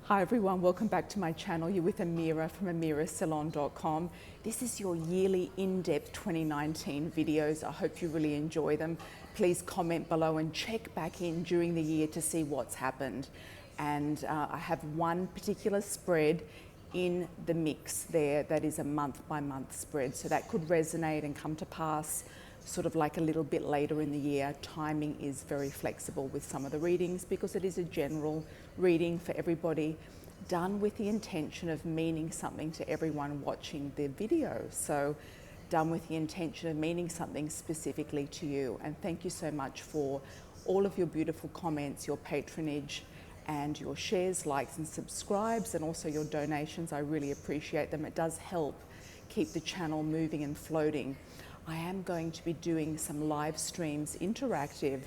Hi everyone, welcome back to my channel. You're with Amira from amirasalon.com. This is your yearly in-depth 2019 videos. I hope you really enjoy them. Please comment below and check back in during the year to see what's happened. And I have one particular spread in the mix there that is a month by month spread. So that could resonate and come to pass sort of like a little bit later in the year. Timing is very flexible with some of the readings because it is a general reading for everybody, done with the intention of meaning something to everyone watching the video. So done with the intention of meaning something specifically to you. And thank you so much for all of your beautiful comments, your patronage, and your shares, likes and subscribes, and also your donations. I really appreciate them. It does help keep the channel moving and floating. I am going to be doing some live streams, interactive,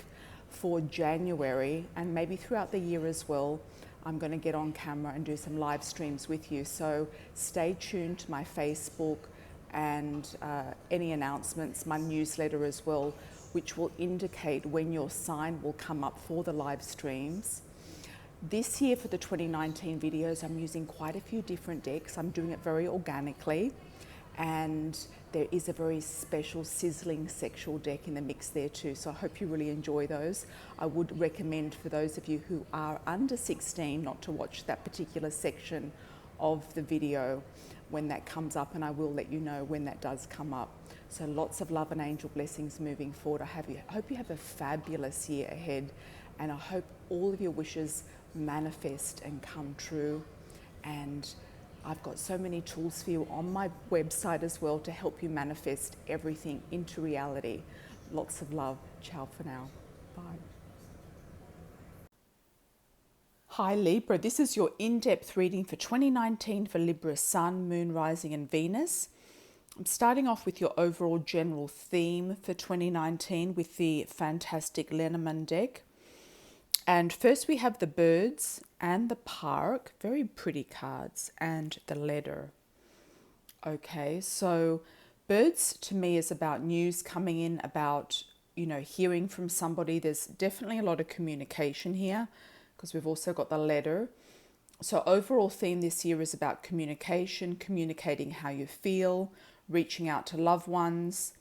for January and maybe throughout the year as well. I'm going to get on camera and do some live streams with you. So stay tuned to my Facebook and any announcements, my newsletter as well, which will indicate when your sign will come up for the live streams. This year for the 2019 videos, I'm using quite a few different decks. I'm doing it very organically. And there is a very special sizzling sexual deck in the mix there too. So I hope you really enjoy those. I would recommend for those of you who are under 16 not to watch that particular section of the video when that comes up, and I will let you know when that does come up. So lots of love and angel blessings moving forward. I hope you have a fabulous year ahead, and I hope all of your wishes manifest and come true. And I've got so many tools for you on my website as well to help you manifest everything into reality. Lots of love. Ciao for now. Bye. Hi Libra, this is your in-depth reading for 2019 for Libra Sun, Moon, Rising and Venus. I'm starting off with your overall general theme for 2019 with the fantastic Lenormand deck. And first we have the birds and the park, very pretty cards, and the letter. Okay, so birds to me is about news coming in, about, hearing from somebody. There's definitely a lot of communication here because we've also got the letter. So overall theme this year is about communication, communicating how you feel, reaching out to loved ones,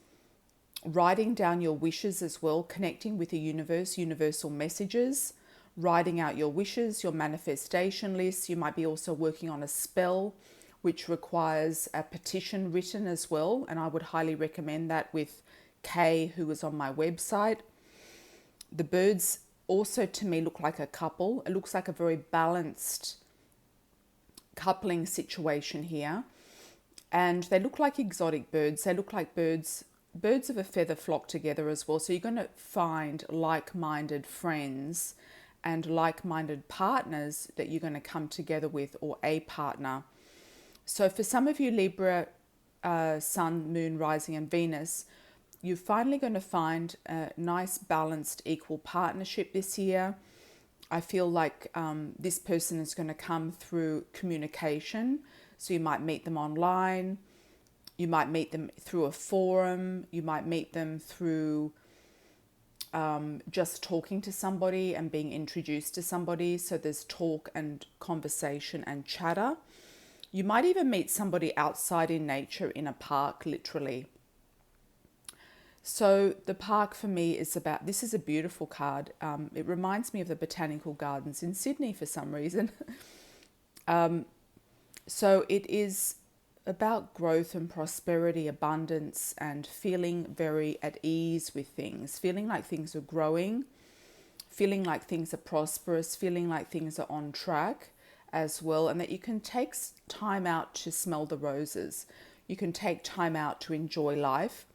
writing down your wishes as well, connecting with the universe, universal messages, writing out your wishes, your manifestation list. You might be also working on a spell which requires a petition written as well, and I would highly recommend that with Kay, who is on my website. The birds also to me look like a couple. It looks like a very balanced coupling situation here, and they look like exotic birds. They look like birds of a feather flock together as well. So you're going to find like-minded friends and like-minded partners that you're going to come together with, or a partner. So for some of you Libra, Sun, Moon, Rising and Venus, you're finally going to find a nice balanced equal partnership this year. I feel like this person is going to come through communication. So you might meet them online, you might meet them through a forum, you might meet them through just talking to somebody and being introduced to somebody. So there's talk and conversation and chatter. You might even meet somebody outside in nature in a park, literally. So the park for me is about, this is a beautiful card. It reminds me of the Botanical Gardens in Sydney for some reason. So it is about growth and prosperity, abundance, and feeling very at ease with things, feeling like things are growing, feeling like things are prosperous, feeling like things are on track as well, and that you can take time out to smell the roses. You can take time out to enjoy life.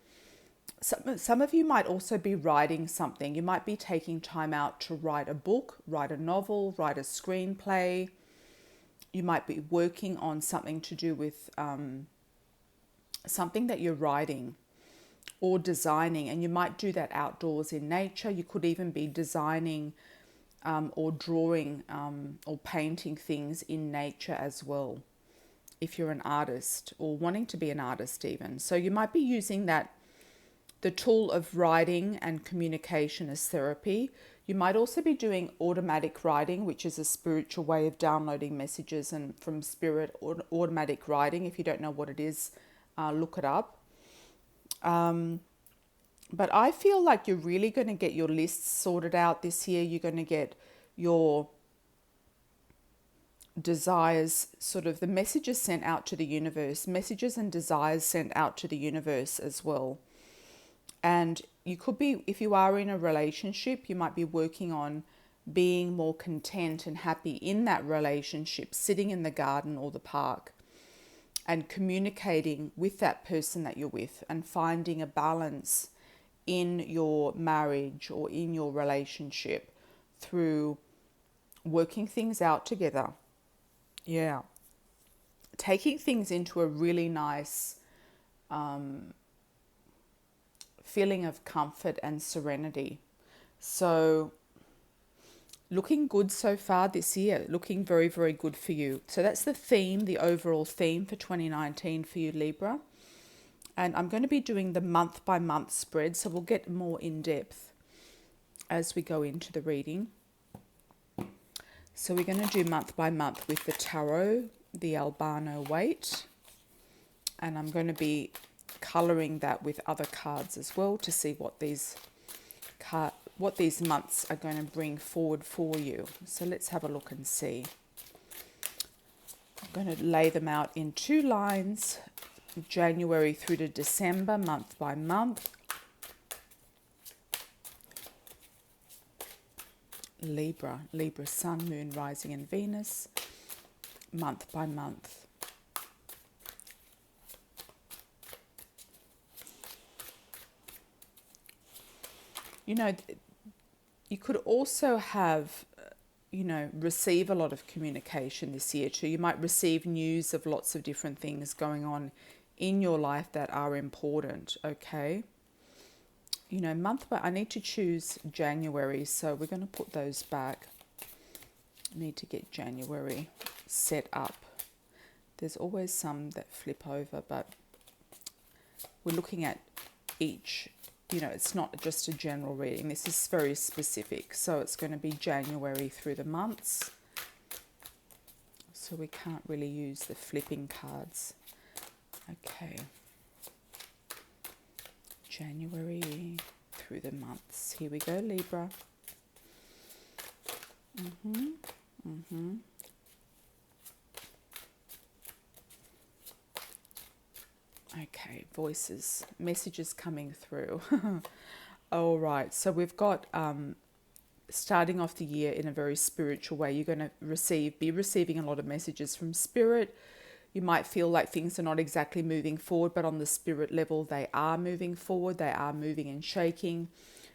Some of you might also be writing something. You might be taking time out to write a book, write a novel, write a screenplay. You might be working on something to do with something that you're writing or designing, and you might do that outdoors in nature. You could even be designing or drawing or painting things in nature as well, if you're an artist or wanting to be an artist even. So you might be using the tool of writing and communication as therapy. You might also be doing automatic writing, which is a spiritual way of downloading messages and from spirit, or automatic writing. If you don't know what it is, look it up. But I feel like you're really going to get your lists sorted out this year. You're going to get your desires, sort of the messages sent out to the universe, messages and desires sent out to the universe as well. And you could be, if you are in a relationship, you might be working on being more content and happy in that relationship, sitting in the garden or the park and communicating with that person that you're with and finding a balance in your marriage or in your relationship through working things out together. Yeah. Taking things into a really nice feeling of comfort and serenity. So looking good so far this year, looking very, very good for you. So that's the theme, the overall theme for 2019 for you, Libra. And I'm going to be doing the month by month spread, so we'll get more in depth as we go into the reading. So we're going to do month by month with the tarot, the albino weight, and I'm going to be colouring that with other cards as well to see what these months are going to bring forward for you. So let's have a look and see. I'm going to lay them out in 2 lines, January through to December, month by month. Libra, Sun, Moon, Rising and Venus, month by month. You know, you could also have, receive a lot of communication this year too. You might receive news of lots of different things going on in your life that are important, okay? I need to choose January, so we're going to put those back. I need to get January set up. There's always some that flip over, but we're looking at each. It's not just a general reading. This is very specific. So it's going to be January through the months. So we can't really use the flipping cards. Okay. January through the months. Here we go, Libra. Okay, voices, messages coming through. All right, so we've got starting off the year in a very spiritual way. You're going to be receiving a lot of messages from spirit. You might feel like things are not exactly moving forward, but on the spirit level, they are moving forward. They are moving and shaking.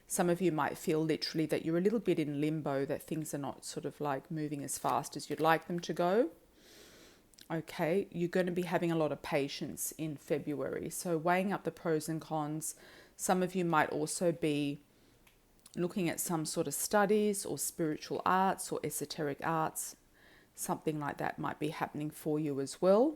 Some of you might feel literally that you're a little bit in limbo, that things are not sort of like moving as fast as you'd like them to go. Okay, you're going to be having a lot of patience in February. So weighing up the pros and cons. Some of you might also be looking at some sort of studies or spiritual arts or esoteric arts. Something like that might be happening for you as well.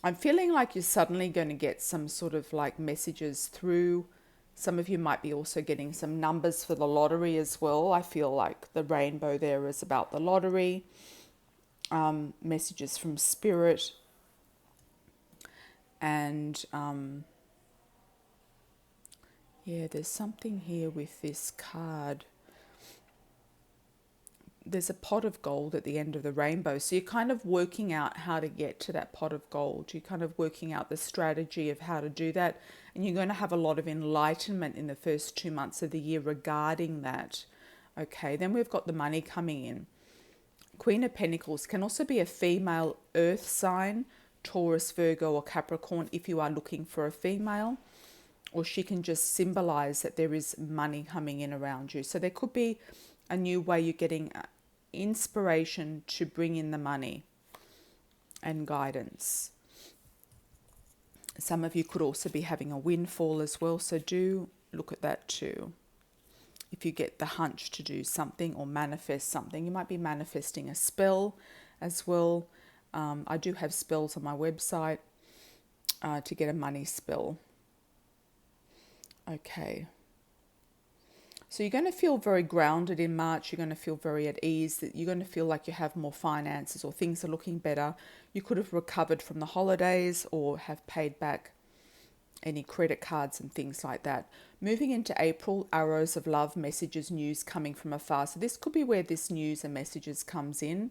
I'm feeling like you're suddenly going to get some sort of like messages through. Some of you might be also getting some numbers for the lottery as well. I feel like the rainbow there is about the lottery. Messages from spirit. And there's something here with this card. There's a pot of gold at the end of the rainbow. So you're kind of working out how to get to that pot of gold. You're kind of working out the strategy of how to do that. And you're going to have a lot of enlightenment in the first 2 months of the year regarding that. Okay, then we've got the money coming in. Queen of Pentacles can also be a female earth sign, Taurus, Virgo or Capricorn if you are looking for a female. Or she can just symbolize that there is money coming in around you. So there could be a new way you're getting inspiration to bring in the money and guidance. Some of you could also be having a windfall as well. So do look at that too. If you get the hunch to do something or manifest something, you might be manifesting a spell as well. I do have spells on my website to get a money spell. Okay. So you're going to feel very grounded in March. You're going to feel very at ease. That you're going to feel like you have more finances or things are looking better. You could have recovered from the holidays or have paid back any credit cards and things like that. Moving into April, arrows of love, messages, news coming from afar. So this could be where this news and messages comes in.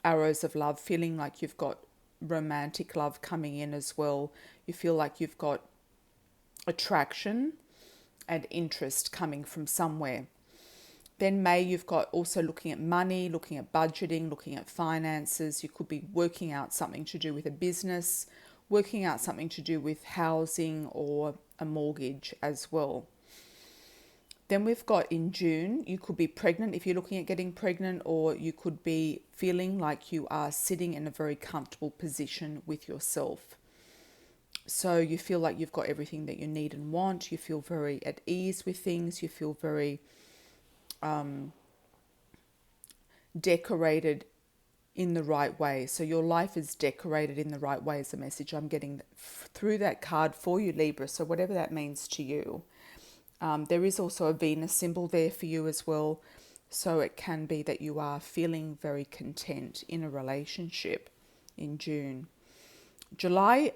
Arrows of love, feeling like you've got romantic love coming in as well. You feel like you've got attraction and interest coming from somewhere. Then May, you've got also looking at money, looking at budgeting, looking at finances. You could be working out something to do with a business, working out something to do with housing or a mortgage as well. Then we've got in June, you could be pregnant if you're looking at getting pregnant, or you could be feeling like you are sitting in a very comfortable position with yourself. So you feel like you've got everything that you need and want. You feel very at ease with things. You feel very decorated in the right way. So your life is decorated in the right way is the message I'm getting through that card for you, Libra. So whatever that means to you. There is also a Venus symbol there for you as well. So it can be that you are feeling very content in a relationship in June. July,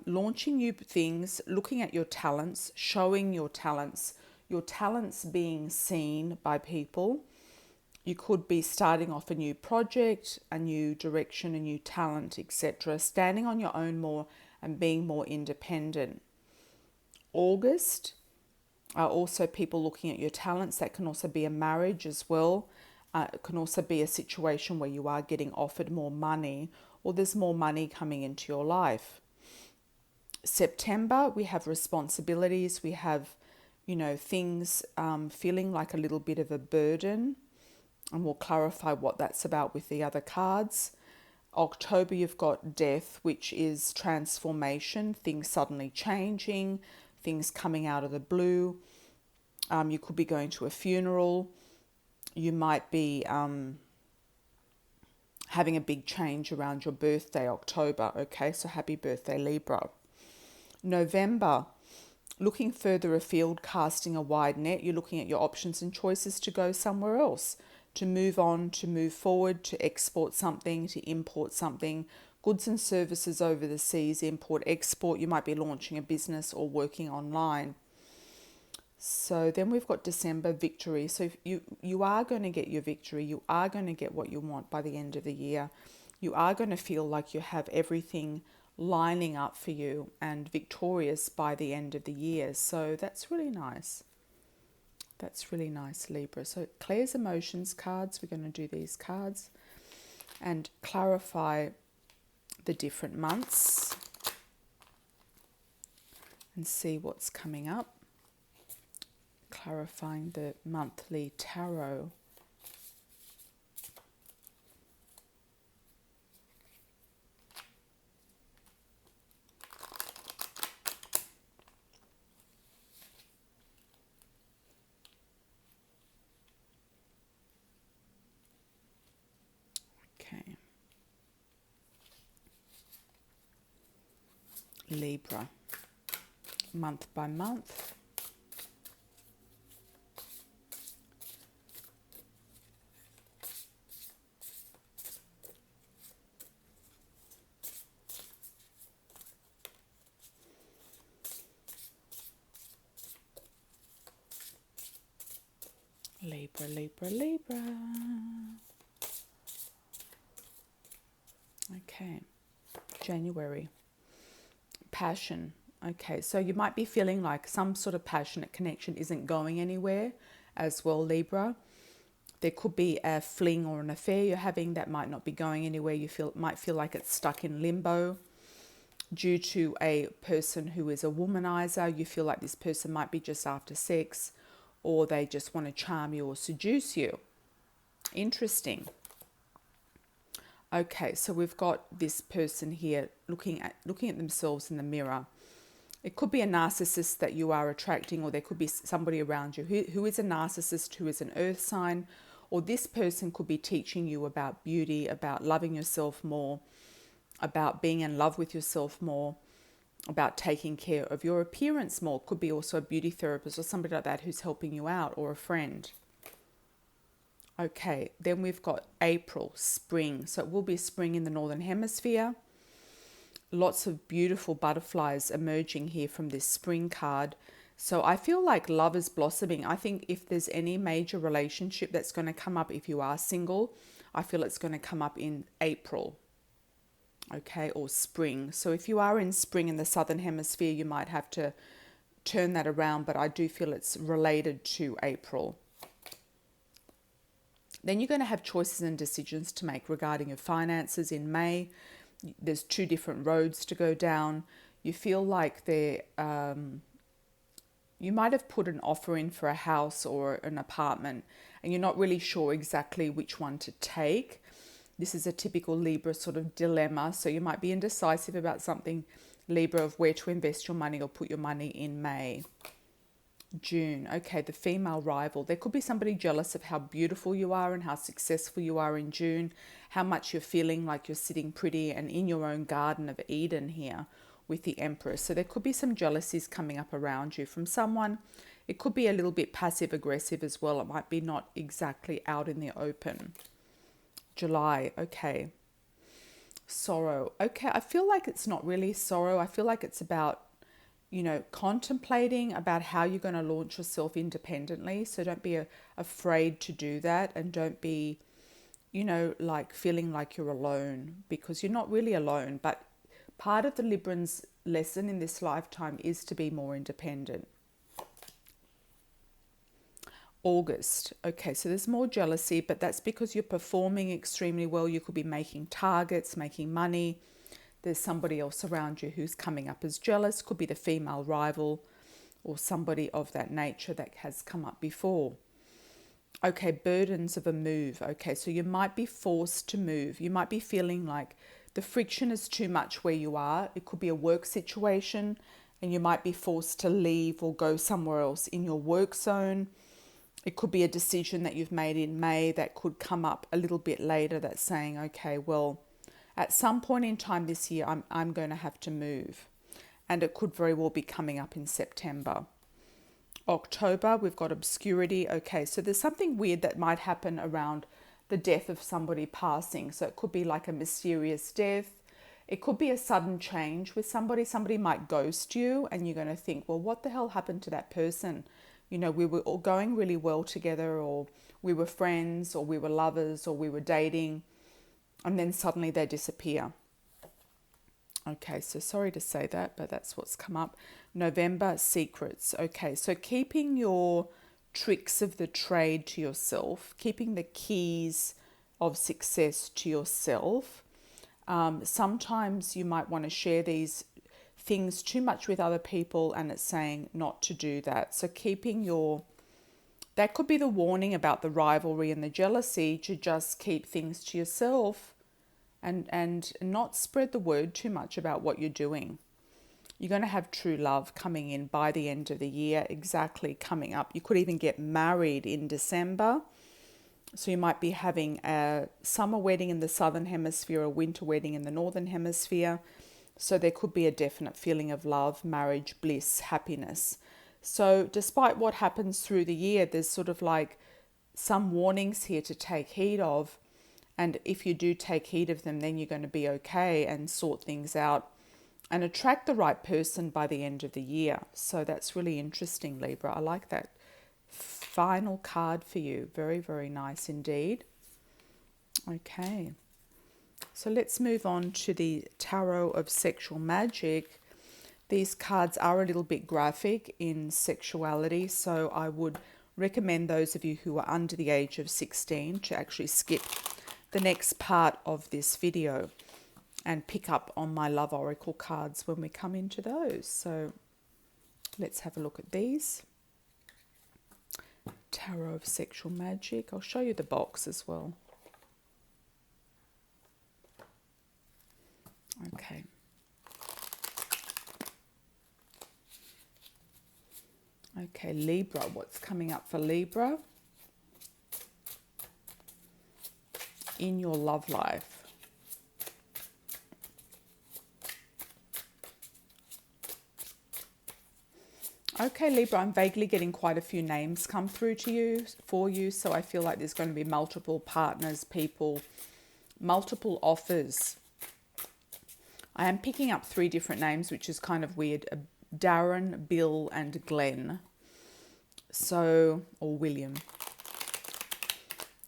launching new things, looking at your talents, showing your talents being seen by people. You could be starting off a new project, a new direction, a new talent, etc. Standing on your own more and being more independent. August are also people looking at your talents. That can also be a marriage as well. It can also be a situation where you are getting offered more money or there's more money coming into your life. September, we have responsibilities. We have, things feeling like a little bit of a burden. And we'll clarify what that's about with the other cards. October, you've got death, which is transformation, things suddenly changing, things coming out of the blue. You could be going to a funeral. You might be having a big change around your birthday, October. Okay, so happy birthday, Libra. November, looking further afield, casting a wide net. You're looking at your options and choices to go somewhere else, to move on, to move forward, to export something, to import something, goods and services over the seas, import, export. You might be launching a business or working online. So then we've got December, victory. So you are going to get your victory. You are going to get what you want by the end of the year. You are going to feel like you have everything lining up for you and victorious by the end of the year. So that's really nice. That's really nice, Libra. So Claire's emotions cards, we're going to do these cards and clarify the different months and see what's coming up. Clarifying the monthly tarot. Okay. Libra, month by month. Libra, Libra, Libra. Okay, January. Passion. Okay, so you might be feeling like some sort of passionate connection isn't going anywhere as well, Libra. There could be a fling or an affair you're having that might not be going anywhere. Might feel like it's stuck in limbo due to a person who is a womanizer. You feel like this person might be just after sex, or they just want to charm you or seduce you. Interesting. Okay, so we've got this person here looking at themselves in the mirror. It could be a narcissist that you are attracting, or there could be somebody around you who is a narcissist, who is an earth sign, or this person could be teaching you about beauty, about loving yourself more, about being in love with yourself more. about taking care of your appearance more. Could be also a beauty therapist or somebody like that who's helping you out, or a friend. Okay, then we've got April, spring. So it will be spring in the Northern Hemisphere. Lots of beautiful butterflies emerging here from this spring card. So I feel like love is blossoming. I think if there's any major relationship that's going to come up, if you are single, I feel it's going to come up in April. Okay, or spring. So if you are in spring in the Southern Hemisphere, you might have to turn that around, but I do feel it's related to April. Then you're going to have choices and decisions to make regarding your finances in May. There's 2 different roads to go down. You feel like you might have put an offer in for a house or an apartment, and you're not really sure exactly which one to take. This is a typical Libra sort of dilemma. So you might be indecisive about something, Libra, of where to invest your money or put your money in May. June. Okay, the female rival. There could be somebody jealous of how beautiful you are and how successful you are in June, how much you're feeling like you're sitting pretty and in your own Garden of Eden here with the Empress. So there could be some jealousies coming up around you from someone. It could be a little bit passive aggressive as well. It might be not exactly out in the open. July. Okay. Sorrow. Okay, I feel like it's not really sorrow. I feel like it's about, contemplating about how you're going to launch yourself independently. So don't be afraid to do that, and don't be, like feeling like you're alone, because you're not really alone. But part of the Libran's lesson in this lifetime is to be more independent. August. Okay, so there's more jealousy, but that's because you're performing extremely well. You could be making targets, making money. There's somebody else around you who's coming up as jealous. Could be the female rival or somebody of that nature that has come up before. Okay, burdens of a move. Okay, so you might be forced to move. You might be feeling like the friction is too much where you are. It could be a work situation, and you might be forced to leave or go somewhere else in your work zone. It could be a decision that you've made in May that could come up a little bit later, that's saying, okay, well, at some point in time this year, I'm going to have to move. And it could very well be coming up in September. October, we've got obscurity. Okay, so there's something weird that might happen around the death of somebody passing. So it could be like a mysterious death. It could be a sudden change with somebody. Somebody might ghost you, and you're going to think, well, what the hell happened to that person? We were all going really well together, or we were friends, or we were lovers, or we were dating, and then suddenly they disappear. Okay, so sorry to say that, but that's what's come up. November, secrets. Okay, so keeping your tricks of the trade to yourself, keeping the keys of success to yourself. Sometimes you might want to share these things too much with other people, and it's saying not to do that. So that could be the warning about the rivalry and the jealousy, to just keep things to yourself and not spread the word too much about what you're doing. You're going to have true love coming in by the end of the year, exactly coming up. You could even get married in December. So you might be having a summer wedding in the Southern Hemisphere, a winter wedding in the Northern Hemisphere. So there could be a definite feeling of love, marriage, bliss, happiness. So despite what happens through the year, there's sort of like some warnings here to take heed of. And if you do take heed of them, then you're going to be okay and sort things out and attract the right person by the end of the year. So that's really interesting, Libra. I like that final card for you. Very, very nice indeed. Okay. So let's move on to the Tarot of Sexual Magic. These cards are a little bit graphic in sexuality, so I would recommend those of you who are under the age of 16 to actually skip the next part of this video and pick up on my Love Oracle cards when we come into those. So let's have a look at these. Tarot of Sexual Magic. I'll show you the box as well. Okay. Okay, Libra. What's coming up for Libra in your love life? Okay, Libra, I'm vaguely getting quite a few names come through to you, for you. So I feel like there's going to be multiple partners, people, multiple offers. I am picking up 3 different names, which is kind of weird. Darren, Bill, and Glenn. So, or William.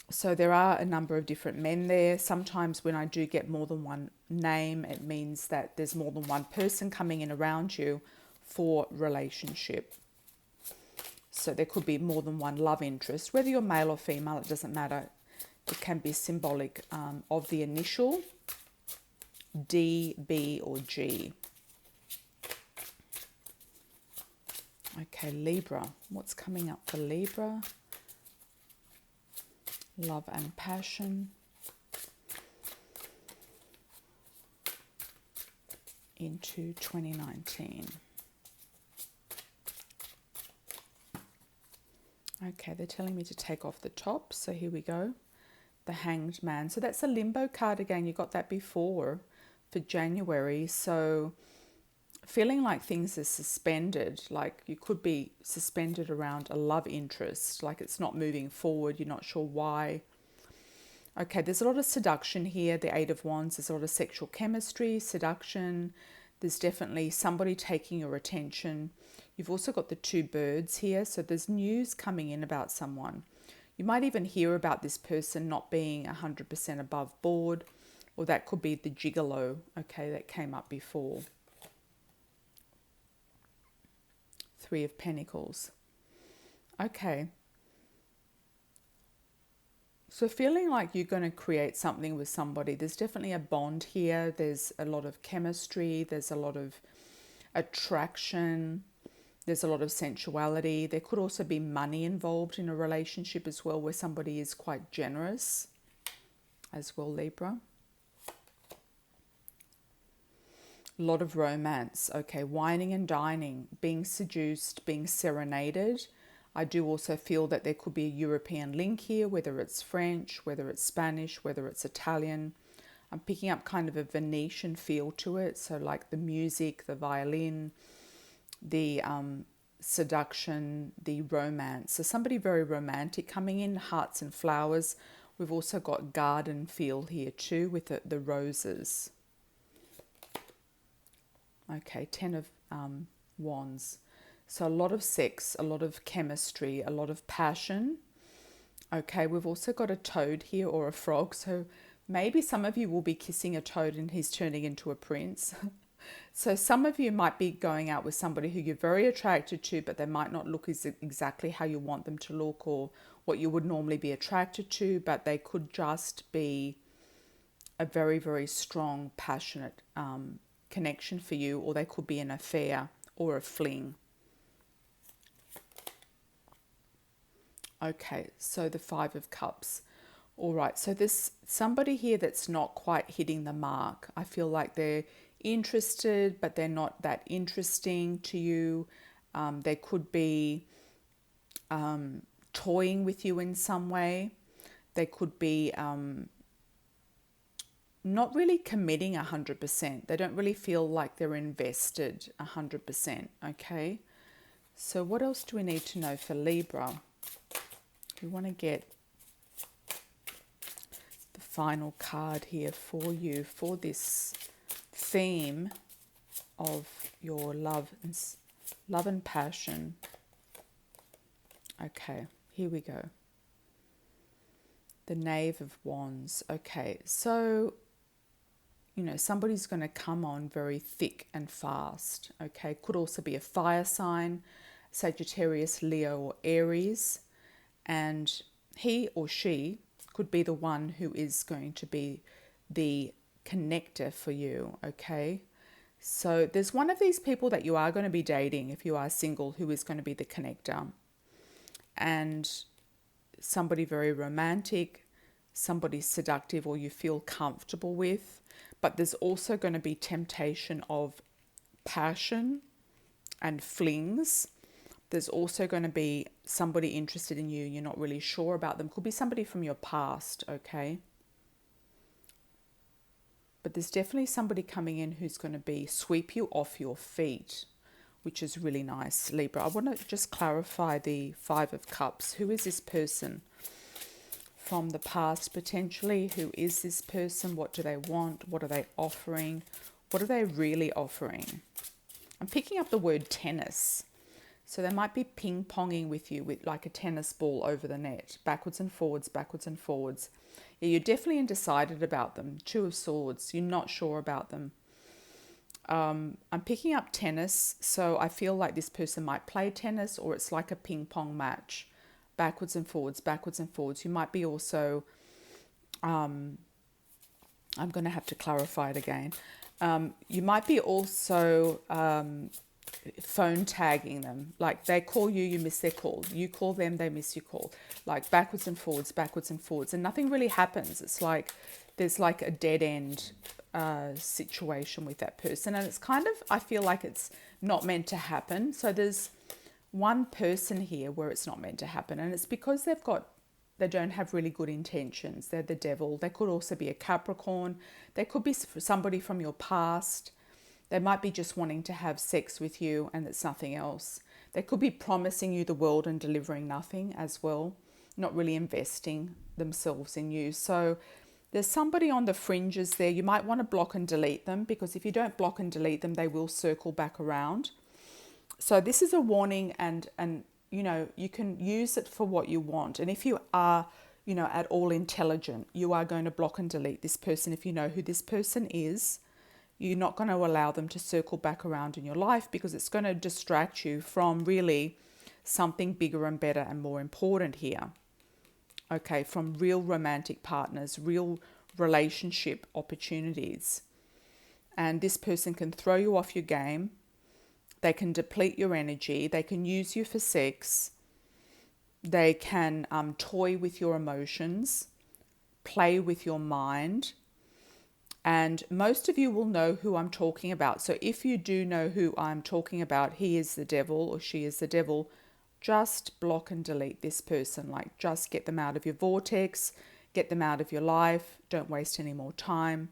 So there are a number of different men there. Sometimes when I do get more than one name, it means that there's more than one person coming in around you for relationship. So there could be more than one love interest. Whether you're male or female, it doesn't matter. It can be symbolic of the initial D, B, or G. Okay, Libra. What's coming up for Libra? Love and passion. Into 2019. Okay, they're telling me to take off the top. So here we go. The Hanged Man. So that's a limbo card again. You got that before for January. So feeling like things are suspended, like you could be suspended around a love interest, like it's not moving forward. You're not sure why. Okay, there's a lot of seduction here. The 8 of Wands, there's a lot of sexual chemistry, seduction. There's definitely somebody taking your attention. You've also got the 2 birds here. So there's news coming in about someone. You might even hear about this person not being 100% above board, or that could be the gigolo, okay, that came up before. 3 of Pentacles. Okay. So feeling like you're going to create something with somebody. There's definitely a bond here. There's a lot of chemistry. There's a lot of attraction. There's a lot of sensuality. There could also be money involved in a relationship as well, where somebody is quite generous as well, Libra. A lot of romance. Okay, wining and dining, being seduced, being serenaded. I do also feel that there could be a European link here, whether it's French, whether it's Spanish, whether it's Italian. I'm picking up kind of a Venetian feel to it. So like the music, the violin, the seduction, the romance. So somebody very romantic coming in, hearts and flowers. We've also got garden feel here too with the roses. Okay, 10 of Wands. So a lot of sex, a lot of chemistry, a lot of passion. Okay, we've also got a toad here or a frog. So maybe some of you will be kissing a toad and he's turning into a prince. So some of you might be going out with somebody who you're very attracted to, but they might not look exactly how you want them to look or what you would normally be attracted to, but they could just be a very, very strong, passionate connection for you, or they could be an affair or a fling. Okay, so the 5 of Cups. All right, so there's somebody here that's not quite hitting the mark. I feel like they're interested, but they're not that interesting to you. They could be toying with you in some way. They could be not really committing 100%. They don't really feel like they're invested 100%, okay? So what else do we need to know for Libra? We want to get the final card here for you for this theme of your love and passion. Okay, here we go. The Knave of Wands. Okay, so you know, somebody's going to come on very thick and fast. Okay, could also be a fire sign, Sagittarius, Leo, or Aries. And he or she could be the one who is going to be the connector for you, okay? So there's one of these people that you are going to be dating if you are single who is going to be the connector. And somebody very romantic, somebody seductive or you feel comfortable with. But there's also going to be temptation of passion and flings. There's also going to be somebody interested in you. You're not really sure about them. Could be somebody from your past, okay? But there's definitely somebody coming in who's going to be sweep you off your feet which is really nice, Libra. I want to just clarify the Five of Cups. Who is this person from the past potentially? Who is this person? What do they want? What are they offering? What are they really offering? I'm picking up the word tennis. So they might be ping-ponging with you with like a tennis ball over the net, backwards and forwards, backwards and forwards. Yeah, you're definitely undecided about them. Two of Swords, you're not sure about them. I'm picking up tennis, so I feel like this person might play tennis, or it's like a ping-pong match, backwards and forwards, backwards and forwards. You might be also, I'm going to have to clarify it again. You might be also phone tagging them. Like they call you, you miss their call. You call them, they miss your call. Like backwards and forwards, and nothing really happens. It's like there's like a dead end situation with that person, and it's kind of, I feel like it's not meant to happen. So there's one person here where it's not meant to happen, and it's because they don't have really good intentions. They're the devil. They could also be a Capricorn. They could be somebody from your past. They might be just wanting to have sex with you and it's nothing else. They could be promising you the world and delivering nothing as well, not really investing themselves in you. So there's somebody on the fringes there. You might want to block and delete them, because if you don't block and delete them, they will circle back around. So this is a warning, and you know, you can use it for what you want. And if you are, you know, at all intelligent, you are going to block and delete this person. If you know who this person is, you're not going to allow them to circle back around in your life, because it's going to distract you from really something bigger and better and more important here. Okay, from real romantic partners, real relationship opportunities. And this person can throw you off your game. They can deplete your energy. They can use you for sex. They can toy with your emotions, play with your mind. And most of you will know who I'm talking about. So if you do know who I'm talking about, he is the devil or she is the devil, just block and delete this person. Like, just get them out of your vortex, get them out of your life. Don't waste any more time,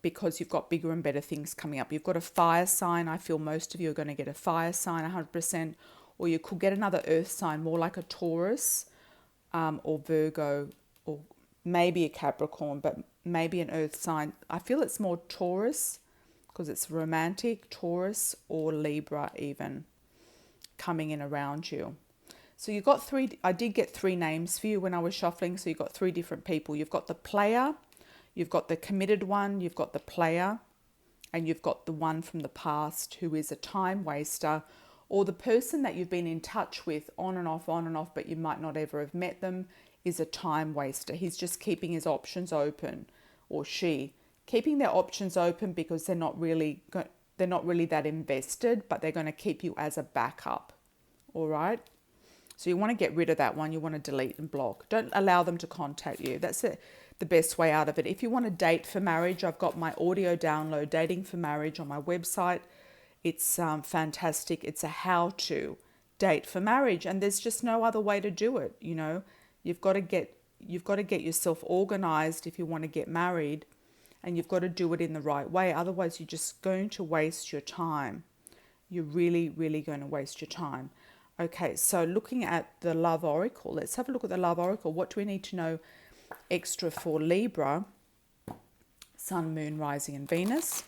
because you've got bigger and better things coming up. You've got a fire sign. I feel most of you are going to get a fire sign 100%, or you could get another earth sign, more like a Taurus or Virgo, or maybe a Capricorn, but maybe an earth sign. I feel it's more Taurus because it's romantic, Taurus or Libra even coming in around you. So you've got three, I did get three names for you when I was shuffling. So you've got three different people. You've got the player, you've got the committed one, you've got the player, and you've got the one from the past who is a time waster, or the person that you've been in touch with on and off, but you might not ever have met them, is a time waster. He's just keeping his options open, or she, keeping their options open because they're not really that invested, but they're going to keep you as a backup. All right. So you want to get rid of that one. You want to delete and block. Don't allow them to contact you. That's the best way out of it. If you want to date for marriage, I've got my audio download, Dating for Marriage, on my website. It's fantastic. It's a how-to date for marriage, and there's just no other way to do it. You know, you've got to get yourself organized if you want to get married, and you've got to do it in the right way. Otherwise, you're just going to waste your time. You're really, really going to waste your time. Okay, so looking at the Love Oracle, let's have a look at the Love Oracle. What do we need to know extra for Libra? Sun, Moon, Rising and Venus.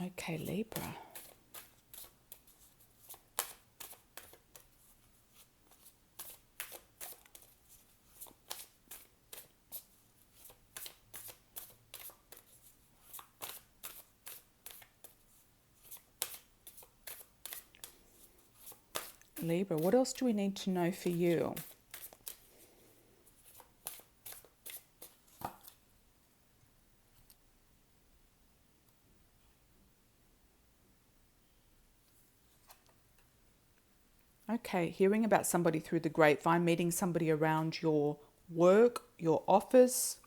Okay, Libra. Libra, what else do we need to know for you? Okay, hearing about somebody through the grapevine, meeting somebody around your work, your office,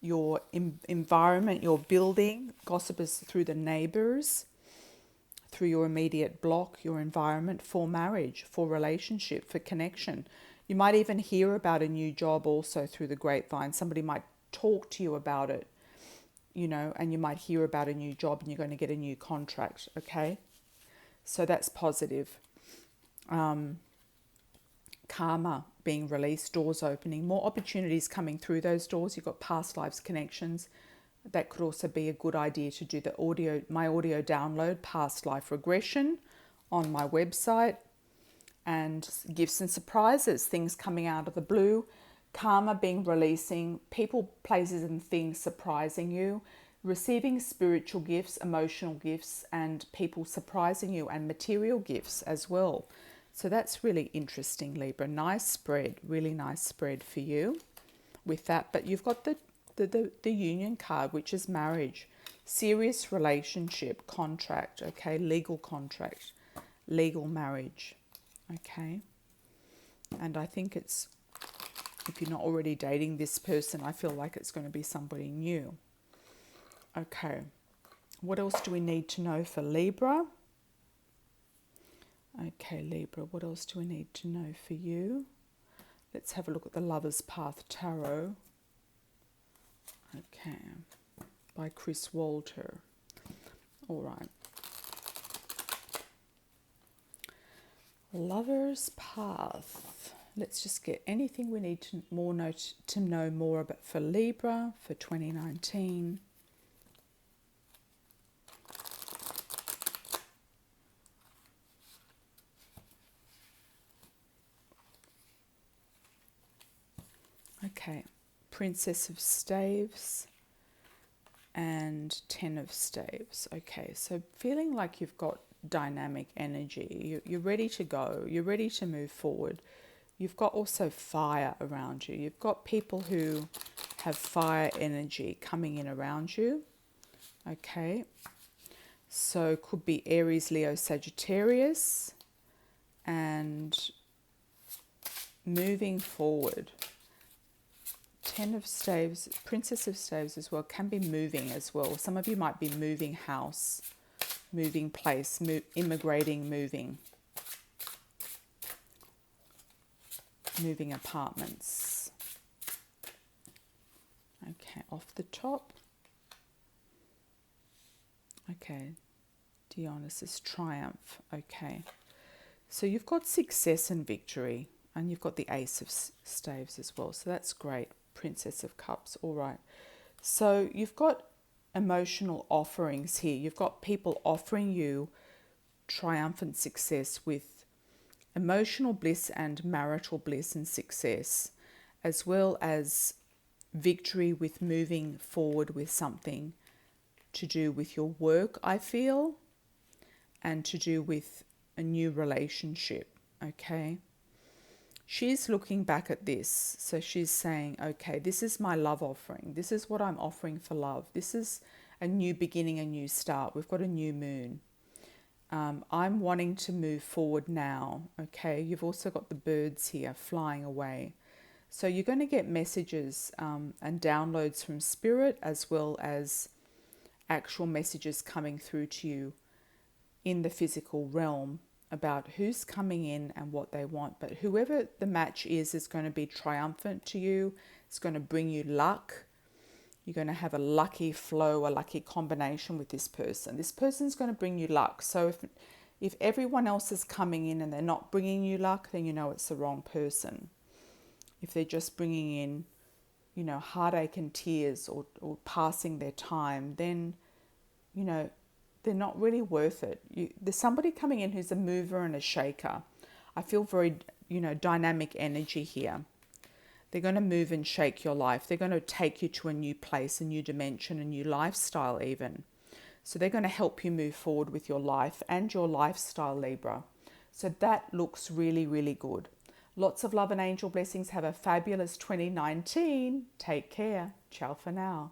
your environment, your building. Gossip is through the neighbors, through your immediate block, your environment, for marriage, for relationship, for connection. You might even hear about a new job also through the grapevine. Somebody might talk to you about it, you know, and you might hear about a new job and you're going to get a new contract, okay? So that's positive. Karma being released, doors opening, more opportunities coming through those doors. You've got past lives connections. That could also be a good idea to do the audio, my audio download, past life regression, on my website, and gifts and surprises, things coming out of the blue. Karma being releasing, people, places and things surprising you, receiving spiritual gifts, emotional gifts, and people surprising you, and material gifts as well. So that's really interesting, Libra. Nice spread, really nice spread for you with that. But you've got the union card, which is marriage, serious relationship, contract, okay, legal contract, legal marriage, okay. And I think it's, if you're not already dating this person, I feel like it's going to be somebody new. Okay, what else do we need to know for Libra? Okay, Libra, what else do we need to know for you? Let's have a look at the Lover's Path Tarot. Okay, by Chris Walter. All right. Lover's Path. Let's just get anything we need to know more about for Libra for 2019. Okay, Princess of Staves and Ten of Staves. Okay, so feeling like you've got dynamic energy. You're ready to go. You're ready to move forward. You've got also fire around you. You've got people who have fire energy coming in around you. Okay, so could be Aries, Leo, Sagittarius, and moving forward. Ten of Staves, Princess of Staves as well, can be moving as well. Some of you might be moving house, moving place, immigrating, moving apartments. Okay, off the top. Okay, Dionysus, triumph. Okay, so you've got success and victory, and you've got the Ace of Staves as well, so that's great. Princess of Cups. All right, so you've got emotional offerings here. You've got people offering you triumphant success with emotional bliss and marital bliss and success, as well as victory with moving forward with something to do with your work, I feel, and to do with a new relationship. Okay, she's looking back at this, so she's saying, okay, this is my love offering. This is what I'm offering for love. This is a new beginning, a new start. We've got a new moon. I'm wanting to move forward now. Okay, you've also got the birds here flying away. So you're going to get messages and downloads from spirit, as well as actual messages coming through to you in the physical realm about who's coming in and what they want. But whoever the match is going to be triumphant to you. It's going to bring you luck. You're going to have a lucky flow, a lucky combination with this person. This person's going to bring you luck. So if everyone else is coming in and they're not bringing you luck, then you know it's the wrong person. If they're just bringing in, you know, heartache and tears, or passing their time, then, you know, they're not really worth it. There's somebody coming in who's a mover and a shaker. I feel very, you know, dynamic energy here. They're going to move and shake your life. They're going to take you to a new place, a new dimension, a new lifestyle even. So they're going to help you move forward with your life and your lifestyle, Libra. So that looks really, really good. Lots of love and angel blessings. Have a fabulous 2019. Take care. Ciao for now.